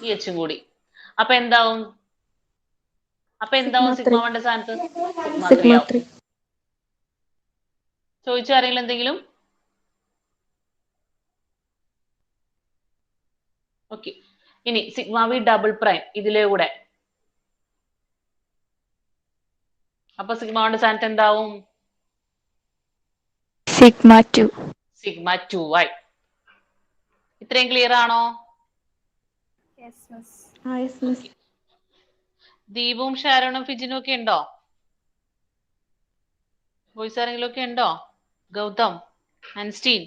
ഈ എച്ചും കൂടി. അപ്പൊ എന്താവും സിഗ്മ 1ന്റെ സ്ഥാനത്ത്? സിഗ്മ 3 ആവും. ചോദിച്ചു ആരെങ്കിലും എന്തെങ്കിലും? ഓക്കെ. ഇനി സിഗ്മ വി ഡബിൾ പ്രൈം ഇതിലെ കൂടെ. അപ്പൊ സിഗ്മ 1ന്റെ സ്ഥാനത്ത് എന്താവും? സിഗ്മ 2. സിഗ്മ 2 ആയി. ഇത്രയും ക്ലിയർ ആണോ? ദീപും ഷാരോണും ഫിജിനും ഒക്കെ ഉണ്ടോ? ബോയ്സ് ആരെങ്കിലും ഒക്കെ ഉണ്ടോ? ഗൗതം, അൻസ്റ്റീൻ?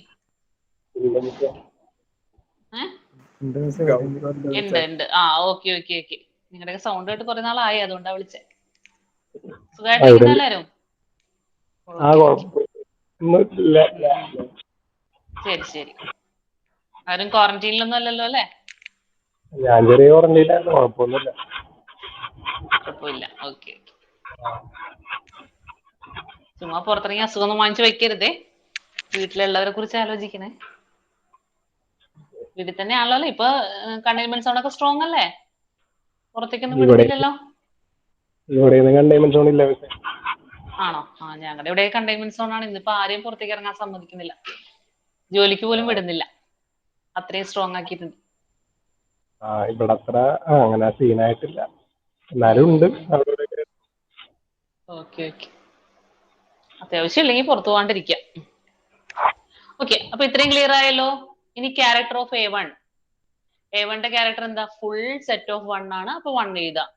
ഉണ്ട്. ആ ഓക്കെ. നിങ്ങളുടെ സൗണ്ട് കേട്ട് കുറെ നാളായി, അതുകൊണ്ടാ വിളിച്ചേ. സുഖമായിട്ടിരിക്കുന്ന എല്ലാരും? ശരി. ആരും ക്വാറന്റീനിലൊന്നും അല്ലല്ലോ അല്ലേ? ഞാൻ ചെറിയ ക്വാറന്റീനിലായിരുന്നു, കുഴപ്പമില്ല. ഓക്കെ. ചുമ്മാ പുറത്തിറങ്ങി അസുഖമൊന്നും വാങ്ങിച്ചു വെക്കരുതേ. വീട്ടിലുള്ളവരെ കുറിച്ച് ആലോചിക്കണേ. വീട്ടിൽ തന്നെയാണല്ലോ ഇപ്പൊ. കണ്ടെയ്ൻമെന്റ് സോൺ ഒക്കെ സ്ട്രോങ് അല്ലേ? പുറത്തേക്കൊന്നും വിടുന്നില്ലല്ലോ? ആണോ? ഞങ്ങളുടെ ഇവിടെ കണ്ടെയ്ൻമെന്റ് സോൺ ആണ്. ഇന്നിപ്പോ ആരെയും പുറത്തേക്ക് ഇറങ്ങാൻ സമ്മതിക്കുന്നില്ല. ജോലിക്ക് പോലും വിടുന്നില്ല. അത്രയും സ്ട്രോങ് ആക്കിയിട്ടുണ്ട്. ഇവിടെ അത്ര അങ്ങനെ സീനായിട്ടില്ല, എന്നാലും ഉണ്ട്. ഓക്കെ. അത്യാവശ്യം ഇല്ലെങ്കിൽ പുറത്തു പോകാണ്ടിരിക്കുക. ഓക്കെ, അപ്പൊ ഇത്രയും ക്ലിയർ ആയല്ലോ. ഇനി ക്യാരക്ടർ ഓഫ് A1. A1ന്റെ ക്യാരക്ടർ എന്താ? ഫുൾ സെറ്റ് ഓഫ് 1 ആണ്. അപ്പൊ 1 എഴുതാം.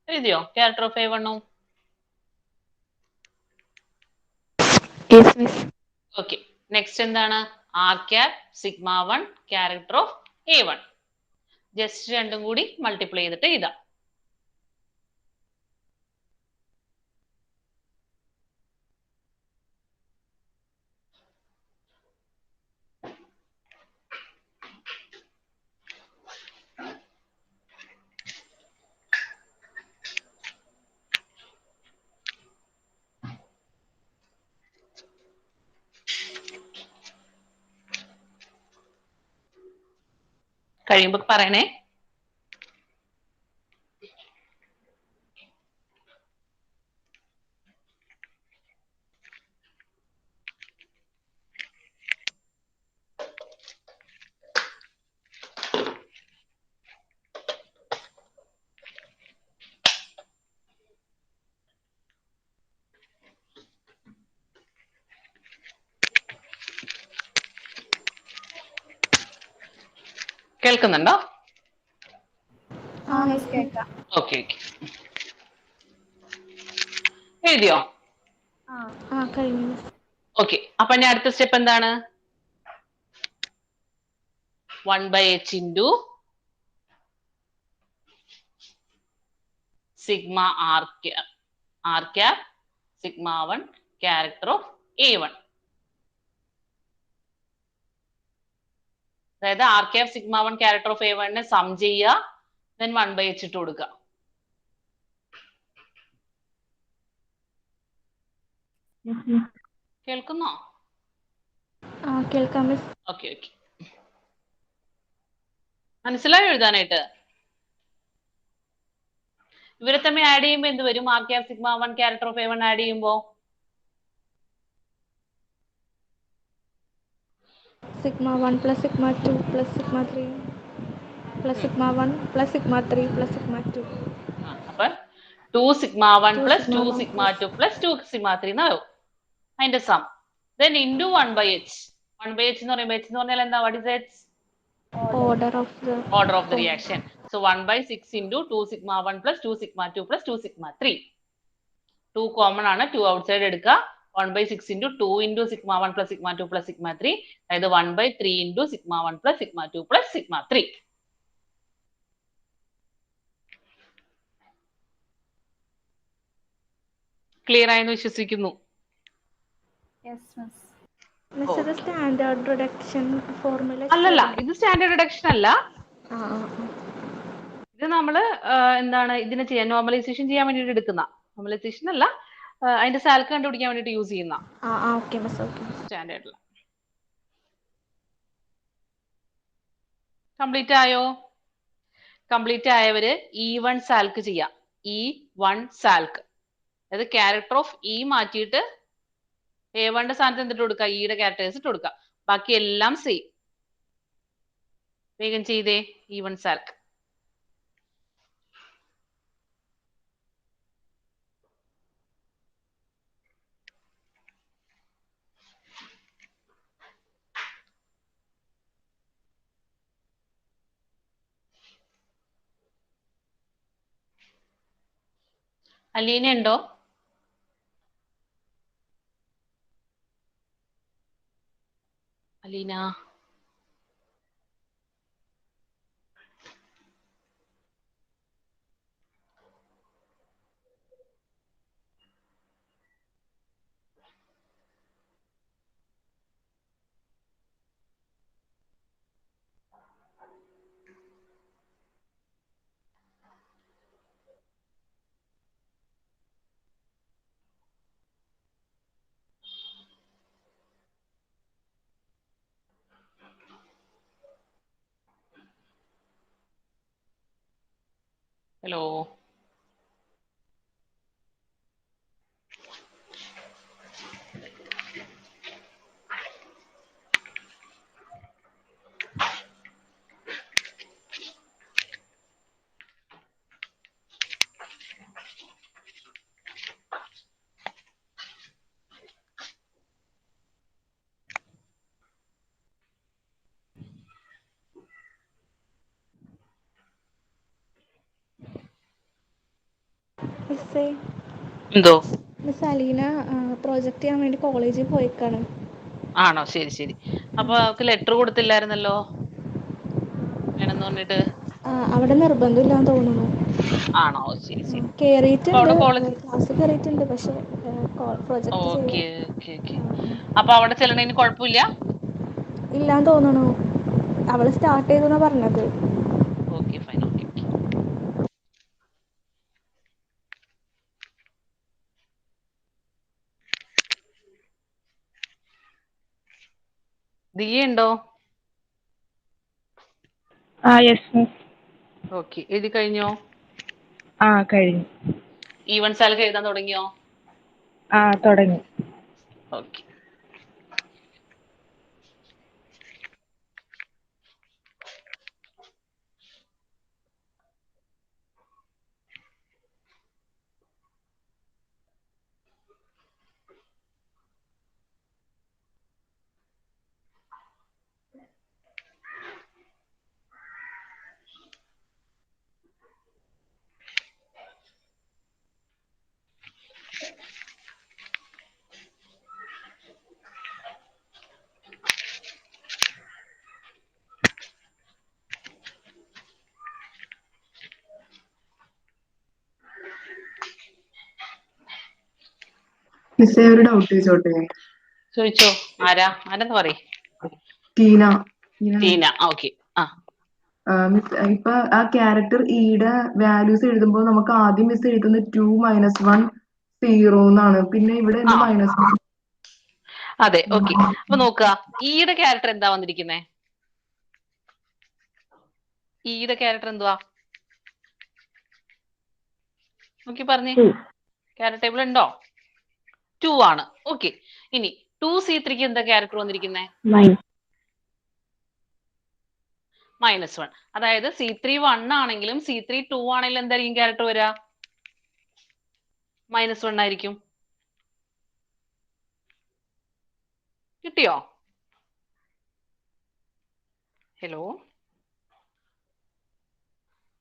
എഴുതിയോ character of A1? Okay. Next എന്താണ്? R cap sigma 1 character of A1. Just രണ്ടും കൂടി മൾട്ടിപ്ലൈ ചെയ്തിട്ട് എഴുതാം. കഴിയുമ്പോ പറയണേ. കേൾക്കുന്നുണ്ടോ? ഓക്കെ. എഴുതിയോ? ഓക്കെ. അപ്പൊ ഞാൻ അടുത്ത സ്റ്റെപ്പ് എന്താണ്? 1/h into sigma R cap sigma 1 character of A1. അതായത് R cap sigma 1 character of A1 sum ചെയ്യുക, then 1/h ഇട്ട് കൊടുക്കുക. കേൾക്കുന്നോ? ഓക്കെ. മനസ്സിലായോ എഴുതാനായിട്ട്? ഇവരെ തമ്മിൽ ആഡ് ചെയ്യുമ്പോ എന്ത് വരും? R cap sigma 1 character of A1 add ചെയ്യുമ്പോ sigma 1 plus sigma 2 plus sigma 3 plus sigma 1 plus sigma 3 plus sigma 2. അപ്പൊ 2 sigma 1 plus 2 sigma 2 plus 2 sigma 3 എന്നാവും അതിന്റെ some. then into 1/h. 1/h എന്ന് പറയുമ്പോൾ h എന്ന് പറഞ്ഞാൽ എന്താ? What is it? Order of the reaction. So 1/6 into 2 sigma 1 plus 2 sigma 2 plus 2 sigma 3. 2 common ആണ്, 2 outside എടുക്കുക. 1/6 into 2 into sigma 1 plus sigma 2 plus sigma 3. അതായത് 1/3 into sigma 1 plus sigma 2 plus sigma 3. Clear ആയെന്ന് വിശ്വസിക്കുന്നു. Miss ഇത് standard reduction formula അല്ലല്ല, ഇത് standard reduction അല്ല. ഇത് നമ്മള് എന്താണ് ഇതിനെ ചെയ്യാൻ നോർമലൈസേഷൻ ചെയ്യാൻ വേണ്ടിട്ട് എടുക്കുന്ന, നോർമലൈസേഷൻ അല്ല, അതിന്റെ സാൽക്ക് കണ്ടുപിടിക്കാൻ വേണ്ടിട്ട് യൂസ് ചെയ്യുന്ന സ്റ്റാൻഡേർഡിൽ. കംപ്ലീറ്റ് ആയോ? കംപ്ലീറ്റ് ആയവര് E1 സാൽക്ക് ചെയ്യാം. E1 സാൽക്ക്, അതായത് ക്യാരക്ടർ ഓഫ് ഇ മാറ്റിയിട്ട് A1 സ്ഥാനത്ത് എന്തിട്ട് കൊടുക്കുക? ഇയുടെ ക്യാരക്ടേഴ്സ് ഇട്ട് കൊടുക്കുക. ബാക്കി എല്ലാം സെയിം. വേഗം ചെയ്തേ. E1 SALC. അലീന ഉണ്ടോ? അലീന ഹലോ. എന്തോ? മിസ് അലീന പ്രോജക്റ്റ് ചെയ്യാൻ വേണ്ടി കോളേജിൽ പോയിക്കാണ്. ആണോ? ശരി ശരി. അപ്പൊ അവർക്ക് ലെറ്റർ കൊടുത്തില്ലായിരുന്നല്ലോ വേണമെന്ന് പറഞ്ഞിട്ട്? അവിടെ നിർബന്ധമില്ലാന്ന് തോന്നുന്നു. ആണോ? ശരി ശരി. കേറിയിട്ടുണ്ട്, അവിടെ കോളേജ്. ക്ലാസ് കേറിയിട്ടുണ്ട്, പക്ഷെ പ്രോജക്റ്റ് ഓക്കെ ഓക്കെ ഓക്കെ. അപ്പൊ അവിടെ ചെല്ലണതിന് കുഴപ്പമില്ല ഇല്ലാന്ന് തോന്നുന്നു. അവള് സ്റ്റാർട്ട് ചെയ്തെന്നാ പറഞ്ഞത്. Okay fine. Okay okay. Diya ഉണ്ടോ? Yes miss. ഓക്കെ. എഴുതി കഴിഞ്ഞോ? കഴിഞ്ഞു. E1 സാൽക്ക് എഴുതാൻ തുടങ്ങിയോ? തുടങ്ങി. ഓക്കെ. മിസ്സേ ഒരു ഡൗട്ട് ചോദിച്ചോട്ടെ? ചോദിച്ചോ. ആരെന്ന് പറയും? ടീന. ടീന. ഓക്കെ. മിസ് ഇപ്പൊ ആ ക്യാരക്ടർ ഇയുടെ വാല്യൂസ് എഴുതുമ്പോൾ നമുക്ക് ആദ്യം മിസ് എഴുതുന്നത് 2 - 1 0 എന്നാണ്. പിന്നെ ഇവിടെ -1. അതെ. ഓക്കെ. അപ്പൊ നോക്കുക, ഇയുടെ ക്യാരക്ടർ എന്താ വന്നിരിക്കുന്നേ? ഇയുടെ ക്യാരക്ടർ എന്തുവാ നോക്കി പറഞ്ഞേ. ക്യാരക്ടർ ടേബിൾ ഉണ്ടോ? 2 ആണ്. ഓക്കെ. ഇനി 2C3 എന്താ ക്യാരക്ടർ വന്നിരിക്കുന്നേ? -1. അതായത് C3 1 ആണെങ്കിലും C3 2 ആണെങ്കിലും എന്തായിരിക്കും ക്യാരക്ടർ വരിക? -1 ആയിരിക്കും. കിട്ടിയോ? ഹലോ.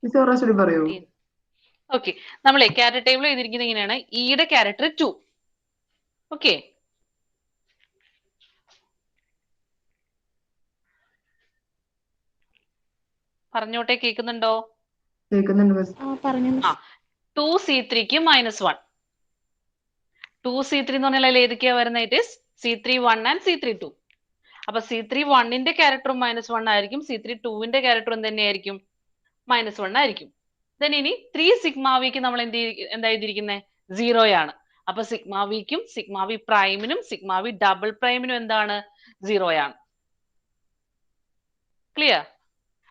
മിസ് ഒരു പ്രാവശ്യം കൂടി പറയൂ. ഓക്കെ, നമ്മളെ ക്യാരക്ടർ ടേബിൾ എഴുതിയിരിക്കുന്നത് ഇങ്ങനെയാണ്. ഇയുടെ ക്യാരക്ടർ 2. ഓക്കെ, പറഞ്ഞോട്ടെ, കേൾക്കുന്നുണ്ടോ? കേൾക്കുന്നുണ്ട് മിസ്. പറഞ്ഞു ആ, മിസ്. 2C3ക്ക് -1. 2C3 എന്ന് പറഞ്ഞാൽ ഏതൊക്കെയാ വരുന്നത്? It is C31 and C32. അപ്പൊ C31ന്റെ ക്യാരക്ടറും -1 ആയിരിക്കും, C32ന്റെ ക്യാരക്ടറും തന്നെയായിരിക്കും, -1 ആയിരിക്കും. ദെൻ ഇനി 3 സിഗ്മ വിക്ക് നമ്മൾ എന്താ എഴുതിയിരിക്കുന്നത്? 0 ആണ്. അപ്പൊ സിഗ്മ വിക്കും സിഗ്മ വി പ്രൈമിനും സിഗ്മ വി ഡബിൾ പ്രൈമിനും എന്താണ്? 0 ആണ്. ക്ലിയർ?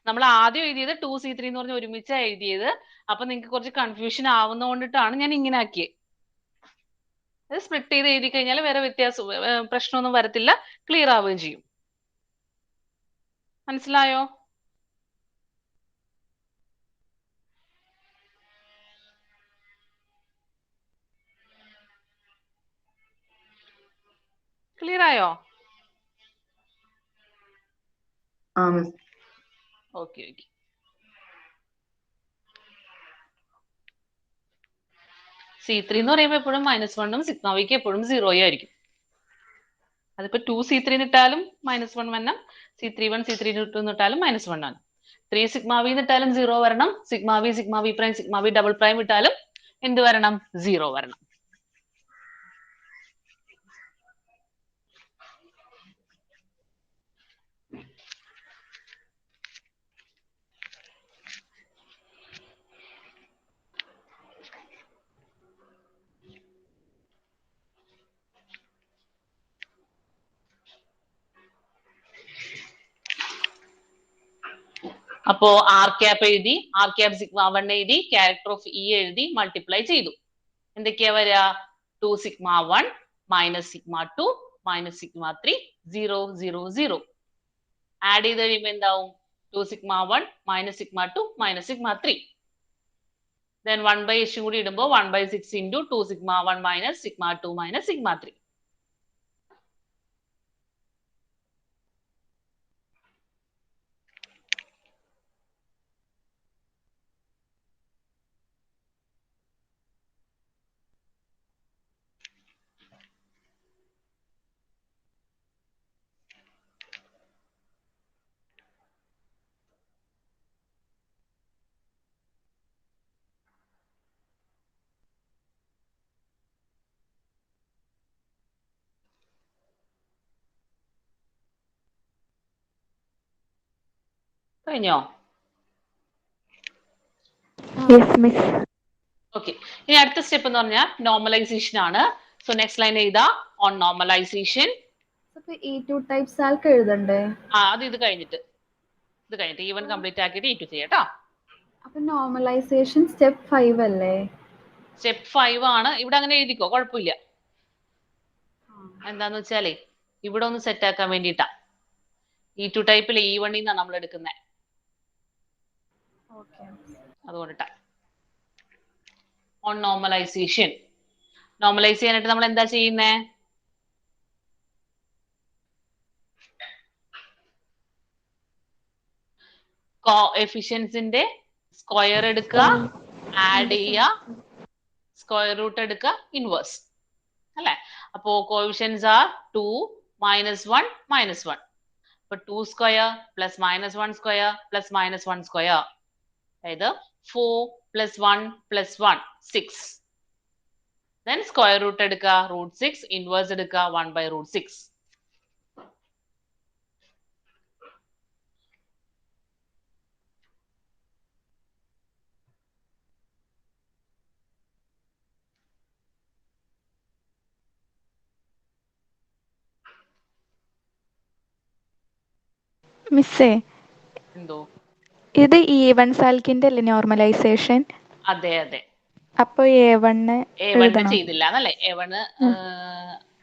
നമ്മൾ ആദ്യം എഴുതിയത് 2C3 എന്ന് പറഞ്ഞ് ഒരുമിച്ചാണ് എഴുതിയത്. അപ്പൊ നിങ്ങൾക്ക് കുറച്ച് കൺഫ്യൂഷൻ ആവുന്നതുകൊണ്ടിട്ടാണ് ഞാൻ ഇങ്ങനെ ആക്കിയത്. അത് സ്പ്ലിറ്റ് ചെയ്ത് എഴുതി കഴിഞ്ഞാൽ വേറെ പ്രശ്നമൊന്നും വരത്തില്ല, ക്ലിയർ ആവുകയും ചെയ്യും. മനസ്സിലായോ? ക്ലിയർ ആയോ? ആ മിസ്. Okay okay. C3 എന്ന് പറയുമ്പോൾ എപ്പോഴും -1ഉം സിഗ്മ വിക്ക് എപ്പോഴും 0 ആയിരിക്കും. അതിപ്പോ 2C3 ഇട്ടാലും -1 വരണം, C31 C32 ഇട്ടാലും -1 ആണ്. 3 സിഗ്മ വി ഇട്ടാലും 0 വരണം, sigma V prime sigma V double prime ഇട്ടാലും എന്ത് വരണം? 0 വരണം. അപ്പോ ആർ ക്യാപ്പ് എഴുതി, ആർ ക്യാപ്പ് സിഗ്മ 1 എഴുതി, ക്യാരക്ടർ ഓഫ് ഇ എഴുതി, മൾട്ടിപ്ലൈ ചെയ്തു. എന്തൊക്കെയാ വരിക? 2 sigma 1 minus sigma 2 minus sigma 3 0 0 0. Add ചെയ്ത് കഴിയുമ്പോൾ എന്താവും? 2 sigma 1 minus sigma 2 minus sigma 3. Then 1/h കൂടി ഇടുമ്പോൾ 1/6 into 2 sigma 1 minus sigma 2 minus sigma 3. കഴിഞ്ഞോ? Yes miss. ഓക്കെ, ഇനി അടുത്ത സ്റ്റെപ്പ് എന്ന് പറഞ്ഞാൽ നോർമലൈസേഷൻ ആണ്. സോ നെക്സ്റ്റ് ലൈൻ എഴുതാ ഓൺ നോർമലൈസേഷൻ. E2 ടൈപ്സ് ആൾക്ക് എഴുതണ്ടേ? അത് ഇത് കഴിഞ്ഞിട്ട് ഈവൻ കംപ്ലീറ്റ് ആക്കിയിട്ട് E2 ചെയ്യാട്ടോ. അപ്പൊ നോർമലൈസേഷൻ സ്റ്റെപ്പ് 5 അല്ലേ? സ്റ്റെപ്പ് 5 ആണ്. ഇവിടെ അങ്ങനെ എഴുതിക്കോ, കുഴപ്പമില്ല. എന്താന്ന് വെച്ചാലേ ഇവിടെ ഒന്ന് സെറ്റ് ആക്കാൻ വേണ്ടിട്ടാ. E2 ടൈപ്പിൽ E1 നിന്നാണ് നമ്മൾ എടുക്കുന്നത്, അതുകൊണ്ടിട്ടാ. ഓൺ നോർമലൈസേഷൻ, നോർമലൈസ് ചെയ്യാനായിട്ട് നമ്മൾ എന്താ ചെയ്യുന്നേ? കോഎഫിഷ്യൻസിന്റെ സ്ക്വയർ എടുക്കുക, ആഡ് ചെയ്യുക, സ്ക്വയർ റൂട്ട് എടുക്കുക, ഇൻവേഴ്സ് അല്ലെ. അപ്പോ കോഎഫിഷ്യൻസ് ആർ 2 -1 -1. അപ്പൊ 2 square plus -1 square plus -1 square, അതായത് 4 + 1 + 1 6. ദെൻ സ്ക്വയർ റൂട്ട് എടുക്കുക, √6, ഇൻവേഴ്സ് എടുക്കുക, 1/√6. മിസ്സേ, എന്തോ? ഇത് E1 സാൽക്കിന്റെ അല്ലേ നോർമലൈസേഷൻ? അതെ അതെ. അപ്പൊ A1 A1 ചെയ്തില്ല എന്നല്ലേ? A1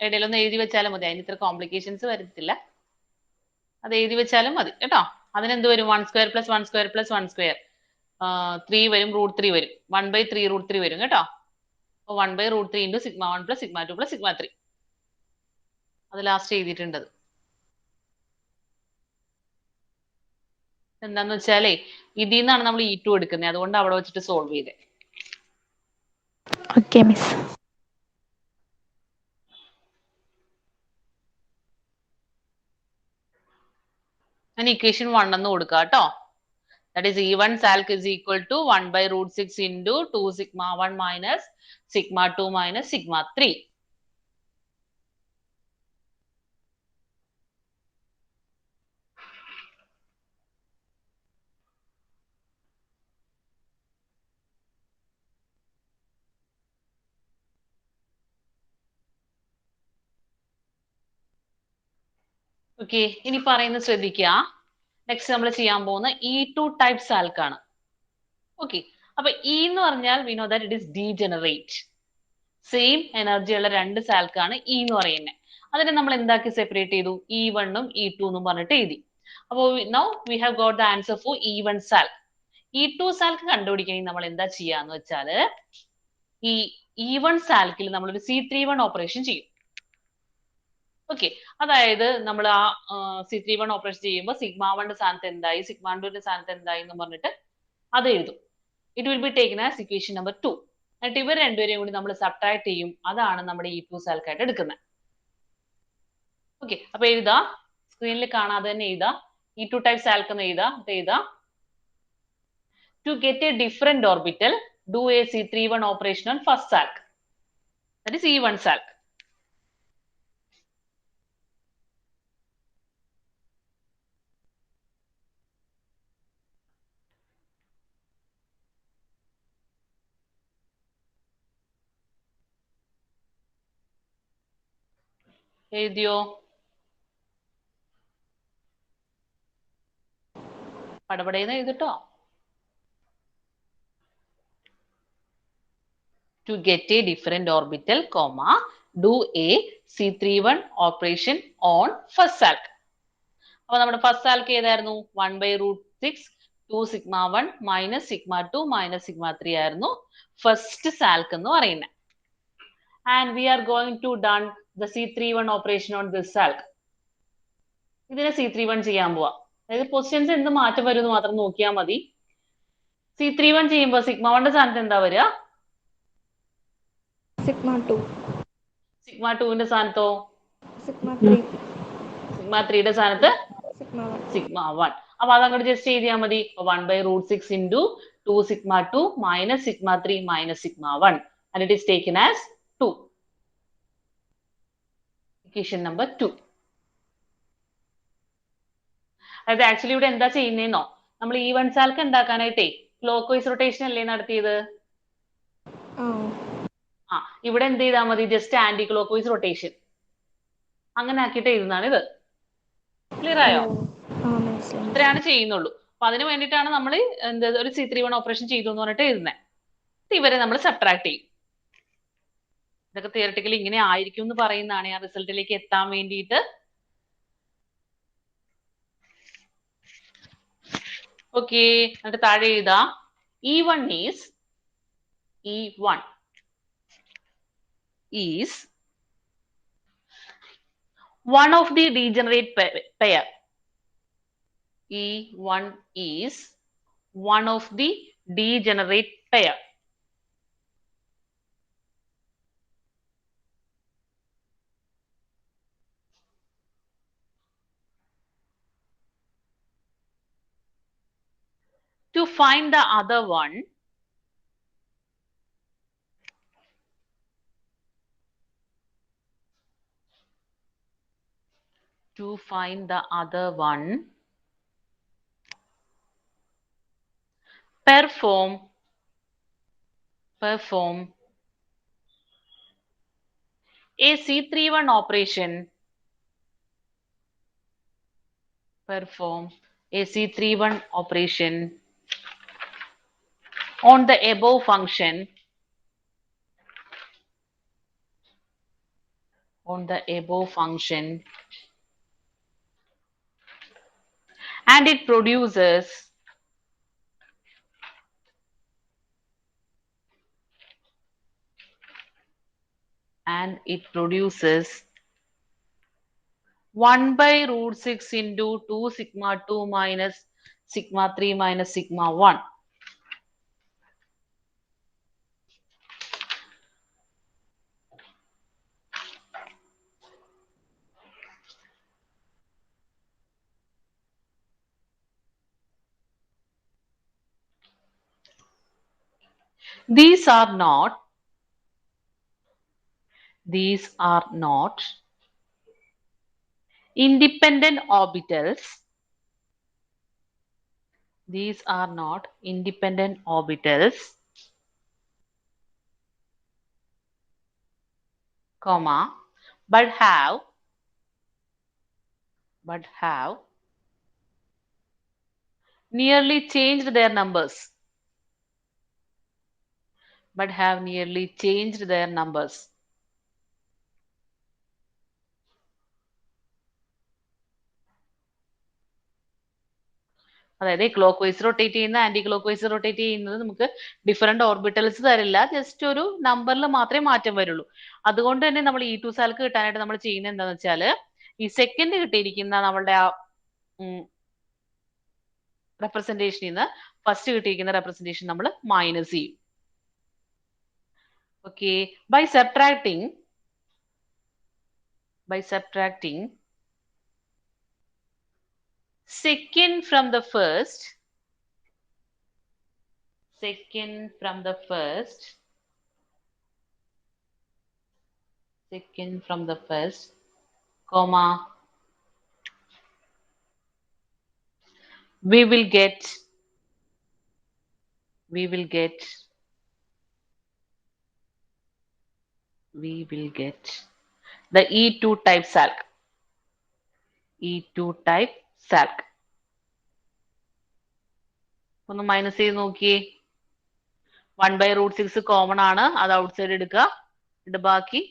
ഇടയിലൊന്ന് എഴുതി വെച്ചാലും മതി, അതിന് ഇത്ര കോംപ്ലിക്കേഷൻസ് വരത്തില്ല. അത് എഴുതി വെച്ചാലും മതി കേട്ടോ. അതിനെന്ത് വരും? 1² + 1² + 1², 3 വരും, √3 വരും, 1/3 √3 വരും കേട്ടോ. അപ്പൊ 1/√3 × σ1 + σ2 + σ3. അത് ലാസ്റ്റ് എഴുതിയിട്ടുണ്ട്. എന്താന്ന് വെച്ചാലേ ഇതിൽ നിന്നാണ് നമ്മൾ E2 എടുക്കുന്നത്, അതുകൊണ്ട് അവിടെ വെച്ചിട്ട് സോൾവ് ചെയ്തേ. Okay miss. ഞാൻ ഇക്വേഷൻ 1 എന്ന് കൊടുക്കുക കേട്ടോ. That is E1 calc is equal to 1 by root 6 into 2 sigma 1 minus sigma 2 minus sigma 3. Okay, ഇനി പറയുന്നത് ശ്രദ്ധിക്കുക. നെക്സ്റ്റ് നമ്മൾ ചെയ്യാൻ പോകുന്ന E2 ടൈപ്പ് സാൽക്ക് ആണ്. ഓക്കെ, അപ്പൊ E എന്ന് പറഞ്ഞാൽ we know that it is degenerate. Same energy ഉള്ള രണ്ട് സാൽക്ക് ആണ് E എന്ന് പറയുന്നത്. അതിനെ നമ്മൾ എന്താക്കി സെപ്പറേറ്റ് ചെയ്തു? E1 ഉം E2 എന്നും പറഞ്ഞിട്ട് എഴുതി. അപ്പോൾ now we have got the answer for E1 SALC. E2 SALC കണ്ടുപിടിക്കണമെങ്കിൽ നമ്മൾ എന്താ ചെയ്യാന്ന് വെച്ചാല് ഈ E1 സാൽക്കിൽ നമ്മളൊരു C31 ഓപ്പറേഷൻ ചെയ്യും. ഓക്കെ, അതായത് നമ്മൾ ആ C31 ഓപ്പറേഷൻ ചെയ്യുമ്പോൾ സിഗ്മ 1 സ്ഥാനത്ത് എന്തായി, സിഗ്മ 2 സ്ഥാനത്ത് എന്തായി എന്ന് പറഞ്ഞിട്ട് അത് എഴുതും. It will be taken as equation number 2. എന്നിട്ട് ഇവർ രണ്ടുപേരെയും കൂടി നമ്മൾ സബ്ട്രാക്ട് ചെയ്യും. അതാണ് നമ്മുടെ E2 സാൽക്ക് ആയിട്ട് എടുക്കുന്നത്. ഓക്കെ, അപ്പൊ എഴുതാ, സ്ക്രീനിൽ കാണാതെ തന്നെ എഴുതാ. E2 ടൈപ്പ് സാൽക്ക് എന്ന് എഴുതാ. To get a different orbital, do a C31 operation on first salk. That is E1 salk. എഴുതിയോ? പടപടേന്ന് എഴുതിട്ടോ. To get a different orbital, comma, do a C31 operation on first salk. അപ്പൊ നമ്മുടെ first Salk ഏതായിരുന്നു? 1 by root 6 2 sigma 1 minus sigma 2 minus sigma 3 ആയിരുന്നു first Salk എന്ന് പറയുന്നത്. And we are going to done the C31 operation on this salk. ഇതിനെ C31 ചെയ്യാൻ പോവാ. അതായത് പൊസിഷൻസ് എന്ത് മാറ്റം വരും എന്ന് മാത്രം നോക്കിയാൽ മതി. C31 ചെയ്യുമ്പോൾ സിഗ്മ 1 സ്ഥാനത്ത് എന്താ വരിക? സിഗ്മ 2. സിഗ്മ 2 സ്ഥാനത്തോ? സിഗ്മ 3. സിഗ്മ 3 സ്ഥാനത്ത് സിഗ്മ 1. സിഗ്മ 1. അപ്പൊ അതങ്ങോട്ട് ജസ്റ്റ് ചെയ്താൽ മതി. 1 by root 6 into 2 sigma 2 minus sigma 3 minus sigma 1. And it is taken as 2. Equation number 2. അതായത് ആക്ച്വലി ഇവിടെ എന്താ ചെയ്യുന്നതെന്നോ, നമ്മൾ E1 സാൽക്ക് ഉണ്ടാക്കാനായിട്ടേ ക്ലോക്ക് വൈസ് റൊട്ടേഷൻ അല്ലേ നടത്തിയത്? ആ, ഇവിടെ എന്ത് ചെയ്താൽ മതി? Just anti clock vice rotation അങ്ങനെ ആക്കിയിട്ട് എഴുതുന്നതാണ് ഇത്. ക്ലിയർ ആയോ? ഇത്രയാണ് ചെയ്യുന്നുള്ളൂ. അപ്പൊ അതിന് വേണ്ടിയിട്ടാണ് നമ്മൾ എന്താ ഒരു C31 ഓപ്പറേഷൻ ചെയ്തു എന്ന് പറഞ്ഞിട്ട് എഴുതുന്നത്. ഇവരെ നമ്മൾ സബ്ട്രാക്ട് ചെയ്യും. ഇതൊക്കെ തിയററ്റിക്കലി ഇങ്ങനെ ആയിരിക്കും എന്ന് പറയുന്നതാണ് ആ റിസൾട്ടിലേക്ക് എത്താൻ വേണ്ടിയിട്ട്. ഓക്കെ, എന്നിട്ട് താഴെ എഴുതാ E1 is one of the degenerate pair. E1 is one of the degenerate pair. To find the other one, perform a C31 operation. Perform a C31 operation on the above function. And it produces and it produces 1 by root 6 into 2 sigma 2 minus sigma 3 minus sigma 1. These are not independent orbitals. These are not independent orbitals, comma, but have nearly changed their numbers. But have nearly changed their numbers. അതായത് clock vice rotate ചെയ്യുന്ന anti clock vice rotate ചെയ്യുന്നത് നമുക്ക് different orbitals തരില്ല, just ഒരു നമ്പറിൽ മാത്രമേ മാറ്റം വരുള്ളൂ. അതുകൊണ്ട് തന്നെ നമ്മൾ E2 സാൽക്ക് കിട്ടാനായിട്ട് നമ്മൾ ചെയ്യുന്നത് എന്താണെന്ന് വെച്ചാൽ ഈ സെക്കൻഡ് കിട്ടിയിരിക്കുന്ന നമ്മളുടെ ആ റെപ്രസെന്റേഷനിൽ നിന്ന് ഫസ്റ്റ് കിട്ടിയിരിക്കുന്ന റെപ്രസെന്റേഷൻ നമ്മൾ മൈനസ് ചെയ്യും. Okay, by subtracting second from the first, comma, we will get the E2 type SALC. ഒന്ന് മൈനസ് ചെയ്ത് നോക്കിയേ. 1/√6 കോമൺ ആണ്, അത് ഔട്ട് സൈഡ് എടുക്കുക, ഇത് ബാക്കി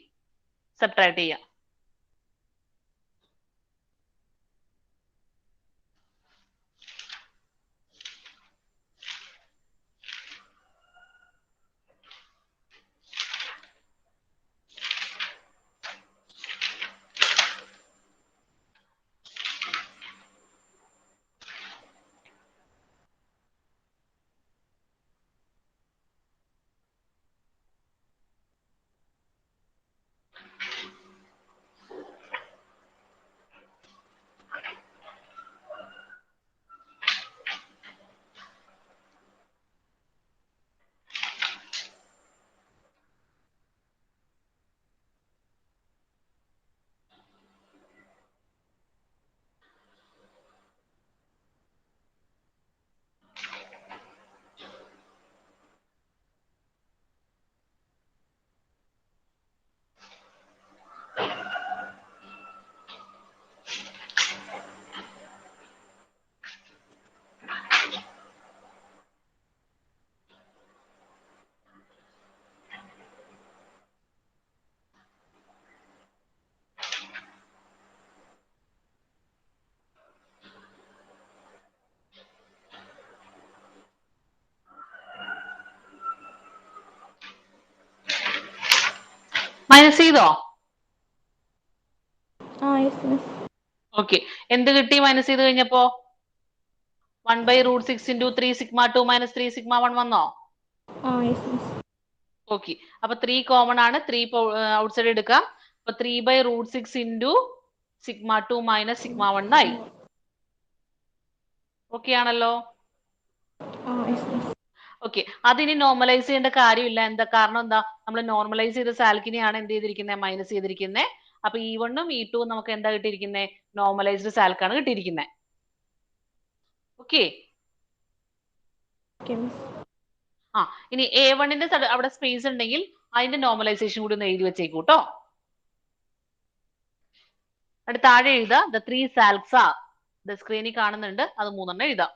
സബ്ട്രാക്ട് ചെയ്യാം. മൈനസ് ചെയ്തോ? Yes miss. ഓക്കെ, എന്ത് കിട്ടി മൈനസ് ചെയ്ത് കഴിഞ്ഞപ്പോ? 1/√6 into 3 sigma 2 minus 3 sigma 1 വന്നോ? Yes miss. ഓക്കെ, അപ്പൊ 3 കോമൺ ആണ്, 3 ഔട്ട് സൈഡ് എടുക്കാം. അപ്പൊ 3/√6 into sigma 2 minus sigma 1 ആയി. ഓക്കെ ആണല്ലോ? Yes miss. ഓക്കെ, അതിനി നോർമലൈസ് ചെയ്യേണ്ട കാര്യമില്ല. എന്താ കാരണം? എന്താ, നമ്മൾ നോർമലൈസ് ചെയ്ത സാൽക്കിനെയാണ് എന്ത് ചെയ്തിരിക്കുന്നത്, മൈനസ് ചെയ്തിരിക്കുന്നത്. അപ്പൊ E1ഉം E2ഉം നമുക്ക് എന്താ കിട്ടിയിരിക്കുന്നത്, നോർമലൈസ്ഡ് സാൽക്കാണ് കിട്ടിയിരിക്കുന്നത്. ഓക്കെ, ഇനി A1ന്റെ അവിടെ സ്പേസ് ഉണ്ടെങ്കിൽ അതിന്റെ നോർമലൈസേഷൻ കൂടി ഒന്ന് എഴുതി വെച്ചേക്കൂ കേട്ടോ. അടുത്ത താഴെ എഴുതാ ദ 3 സാൽക്സ് ആർ, ദ സ്ക്രീനിൽ കാണുന്നുണ്ട്, അത് 3 എഴുതാം.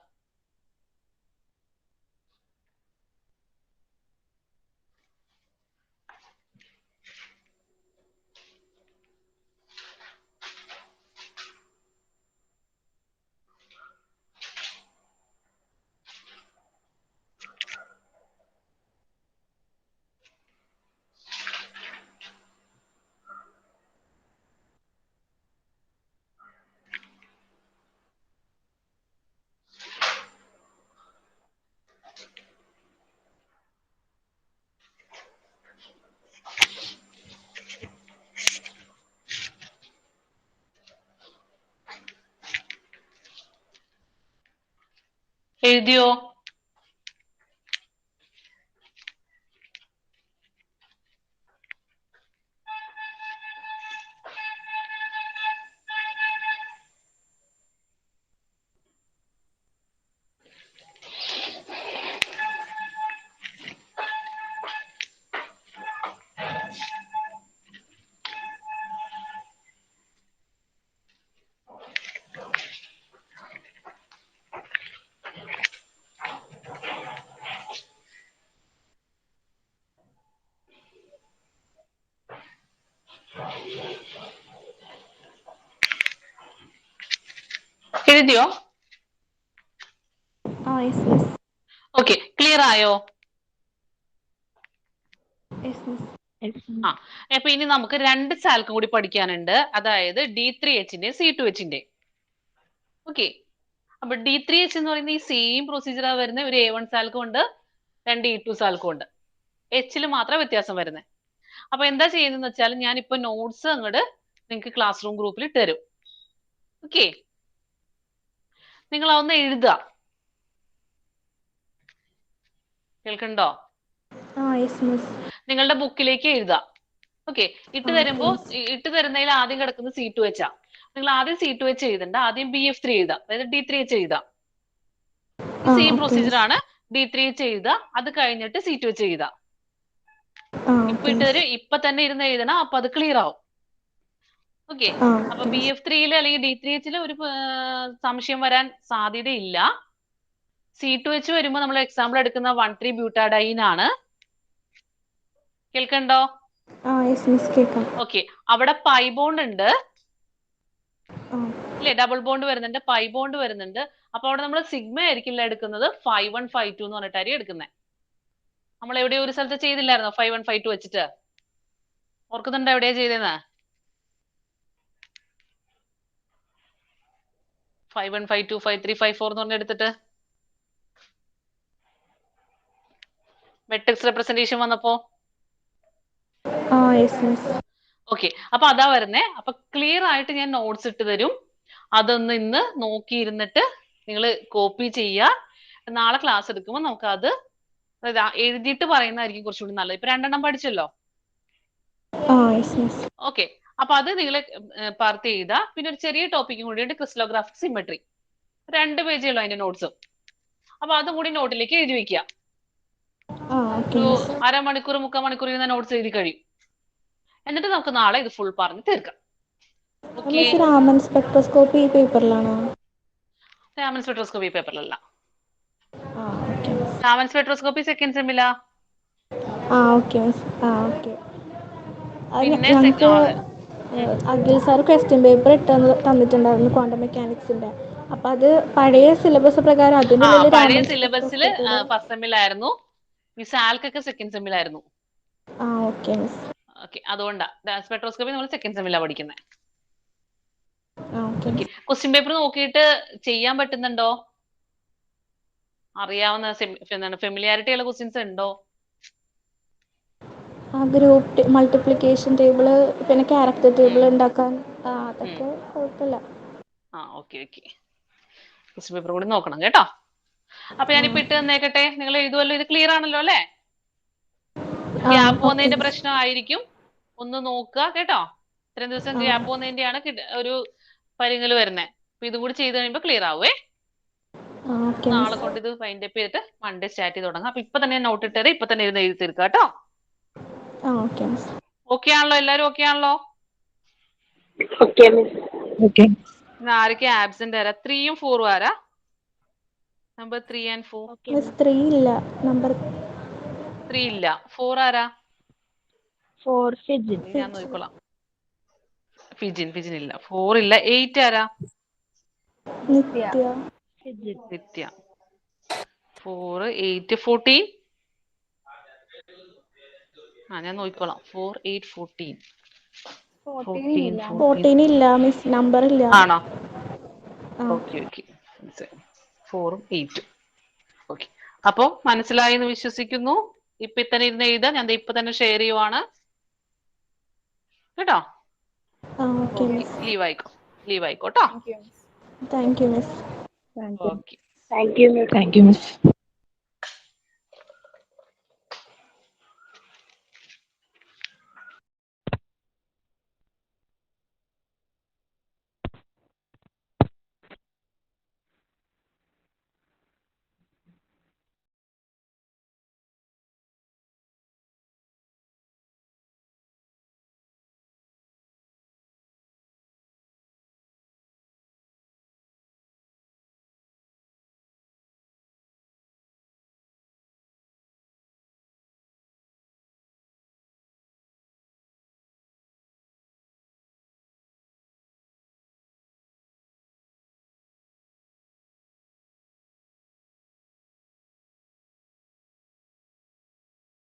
എഴുതിയോ? എഴുതിയോ? Yes miss. ഓക്കെ, ക്ലിയർ ആയോ? Yes miss. ആ, അപ്പൊ ഇനി നമുക്ക് 2 സാൽക്കും കൂടി പഠിക്കാനുണ്ട്. അതായത് D3H C2H. ഓക്കെ, അപ്പൊ D3H എന്ന് പറയുന്ന ഈ സെയിം പ്രൊസീജിയറാ വരുന്നത്. ഒരു A1 സാൽക്കും ഉണ്ട്, 2 E2 സാൽക്കും ഉണ്ട്. Hൽ മാത്രമേ വ്യത്യാസം വരുന്നത്. അപ്പൊ എന്താ ചെയ്യുന്നതെന്ന് വെച്ചാൽ ഞാൻ ഇപ്പൊ നോട്ട്സ് അങ്ങോട്ട് നിങ്ങൾക്ക് ക്ലാസ് റൂം ഗ്രൂപ്പിൽ തരും. ഓക്കെ, നിങ്ങൾ അതൊന്ന് എഴുതുക. കേൾക്കണ്ടോ? Yes miss. നിങ്ങളുടെ ബുക്കിലേക്ക് എഴുതുക. ഓക്കെ, ഇട്ട് തരുന്നതിൽ ആദ്യം കിടക്കുന്നത് C2H ആ. നിങ്ങൾ ആദ്യം C2H എഴുതണ്ട, ആദ്യം BF3 എഴുതാം, അതായത് D3H എഴുതാം. സെയിം പ്രൊസീജിയർ ആണ്. D3H എഴുതുക, അത് കഴിഞ്ഞിട്ട് C2H എഴുതാം. ഇപ്പൊ ഇപ്പൊ തന്നെ ഇരുന്ന് എഴുതണം, അപ്പൊ അത് ക്ലിയർ ആവും. ഓക്കെ, അപ്പൊ BF3 അല്ലെങ്കിൽ D3H ഒരു സംശയം വരാൻ സാധ്യതയില്ല. C2H വരുമ്പോ നമ്മൾ എക്സാമ്പിൾ എടുക്കുന്ന 1,3-ബ്യൂട്ടാഡൈൻ ആണ്. കേൾക്കണ്ടോ? യെസ് മിസ്, കേൾക്കാം. ഓക്കെ, അവിടെ പൈ ബോണ്ട് ഉണ്ട് അല്ലെ, ഡബിൾ ബോണ്ട് വരുന്നുണ്ട്, പൈ ബോണ്ട് വരുന്നുണ്ട്. അപ്പൊ അവിടെ നമ്മൾ സിഗ്മ ആയിരിക്കില്ല എടുക്കുന്നത്, 5-1 5-2 എന്ന് പറഞ്ഞിട്ടായിരിക്കും എടുക്കുന്നത്. നമ്മൾ എവിടെയോ ഒരു സ്ഥലത്ത് ചെയ്തില്ലായിരുന്നോ 5-1 5-2 വെച്ചിട്ട്? ഓർക്കുന്നുണ്ടോ എവിടെയാ ചെയ്തതെന്ന്? 5-1 5-2 5-3 5-4 എന്ന് പറഞ്ഞ എടുത്തിട്ട് മെട്രിക്സ് റെപ്രസെന്റേഷൻ വന്നപ്പോ. ഓക്കെ, അപ്പൊ അതാ വരുന്നേ. അപ്പൊ ക്ലിയർ ആയിട്ട് ഞാൻ നോട്ട്സ് ഇട്ട് തരും. അതൊന്ന് ഇന്ന് നോക്കിയിരുന്നിട്ട് നിങ്ങൾ കോപ്പി ചെയ്യുക. നാളെ ക്ലാസ് എടുക്കുമ്പോൾ നമുക്ക് അത് എഴുതിയിട്ട് പറയുന്നതായിരിക്കും കുറച്ചുകൂടി നല്ലത്. ഇപ്പൊ 2 എണ്ണം പഠിച്ചല്ലോ. ഓക്കെ, അപ്പൊ അത് നിങ്ങൾ പാർട്ട് ചെയ്താ. പിന്നെ ഒരു ചെറിയ ടോപ്പിക്കും കൂടി ഉണ്ട്, ക്രിസ്റ്റലോഗ്രാഫിക് സിമെട്രി. 2 പേജേ ഉള്ളൂ അതിന്റെ നോട്ട്സും. അപ്പൊ അതും കൂടി നോട്ടിലേക്ക് എഴുതി വെക്കുക. ഒരു അരമണിക്കൂർ 3/4 മണിക്കൂർ ഇരുന്ന നോട്ട്സ് എഴുതി കഴിയും. എന്നിട്ട് നമുക്ക് നാളെ ഇത് ഫുൾ പറഞ്ഞ് തീർക്കാം. രാമൻ സ്പെക്ട്രോസ്കോപ്പി പേപ്പറിലാണോ? രാമൻ സ്പെക്ട്രോസ്കോപ്പി പേപ്പറിലല്ല. രാമൻ സ്പെക്ട്രോസ്കോപ്പി സെക്കൻഡ് സെമ്മിലാ. പിന്നെ ഞങ്ങൾക്ക് അഖിൽ സാർ ക്വസ്റ്റ്യൻ പേപ്പർ തന്നിട്ടുണ്ടായിരുന്നു ക്വാണ്ടം മെക്കാനിക്സിന്റെ. അപ്പൊ അത് പഴയ സിലബസ് പ്രകാരം അതിനുള്ളിൽ പഴയ സിലബസിൽ ഫസ്റ്റ് സെമ്മിലായിരുന്നു. മിസ് ആൽക്കൊക്കെ സെക്കൻഡ് സെമ്മിലായിരുന്നു. ഓക്കെ, അതുകൊണ്ടാ സ്പെക്ട്രോസ്കോപ്പി നമ്മൾ സെക്കൻഡ് സെമ്മിലാ പഠിക്കുന്നത്. ക്വസ്റ്റ്യൻ പേപ്പർ നോക്കിയിട്ട് ചെയ്യാൻ പറ്റുന്നുണ്ടോ? അറിയാവുന്ന ഫെമിലിയാരിറ്റി ഉള്ള ക്വസ്റ്റ്യൻസ് ഉണ്ടോ? ഗ്രൂപ്പ് മൾട്ടിപ്ലിക്കേഷൻ ടേബിൾ, പിന്നെ ക്യാരക്ടർ ടേബിൾ ഉണ്ടാക്കാൻ അതൊക്കെ കുഴപ്പമില്ല. ഓക്കെ, ക്വസ്റ്റ്യൻ പേപ്പർ കൂടി നോക്കണം കേട്ടോ. അപ്പൊ ഞാനിപ്പോ ഇട്ട് തന്നേക്കട്ടെ, നിങ്ങൾ എഴുതുമല്ലോ. ഇത് ക്ലിയർ ആണല്ലോ അല്ലെ? ഗ്യാപ്പ് വന്നതിന്റെ പ്രശ്നമായിരിക്കും, ഒന്ന് നോക്കുക കേട്ടോ. ഇത്രയും ദിവസം ഗ്യാപ്പ് വന്നതിന്റെയാണ് ഒരു പരിങ്ങൽ വരുന്നത്. അപ്പൊ ഇതും കൂടി ചെയ്ത് കഴിയുമ്പോൾ ക്ലിയർ ആവുമേ. നാളെ കൊണ്ട് ഇത് ഫൈൻഡ് അപ്പ് ചെയ്തിട്ട് മൺഡേ സ്റ്റാർട്ട് ചെയ്ത് തുടങ്ങാം. അപ്പൊ ഇപ്പൊ തന്നെ നോട്ട് ഇട്ടേരെ, ഇപ്പൊ തന്നെ ഇരുന്ന് എഴുതി തീർക്കുക കേട്ടോ. ഓക്കെ ആണല്ലോ? എല്ലാരും ഓക്കെ ആണല്ലോ? ആരൊക്കെ ആബ്സെന്റ് ആരാ? 3ഉം 4ഉം ആരാ? Number 3 and 4. 3 ഇല്ല. നമ്പർ 3 ഇല്ല. 4 ആരാ? 4 ഫിജിൻ. ഞാൻ നോക്കിക്കോളാം. ഫിജിൻ ഇല്ല. 4 ഇല്ല. 8 ആരാ? നിത്യ. 4 8 14. ഞാൻ നോക്കിക്കോളാം. 4 8 14. 14 ഇല്ല മിസ്, നമ്പർ ഇല്ല. ആണോ? ഓക്കെ, 4ഉം 8ഉം. ഓക്കെ, അപ്പൊ മനസ്സിലായി എന്ന് വിശ്വസിക്കുന്നു. ഇപ്പൊ തന്നെ ഇരുന്ന് എഴുതാ. ഞാൻ ഇപ്പൊ തന്നെ ഷെയർ ചെയ്യുവാണ് കേട്ടോ. ലീവ് ആയിക്കോട്ടോ. Thank you miss. Okay. Thank you miss. Thank you miss.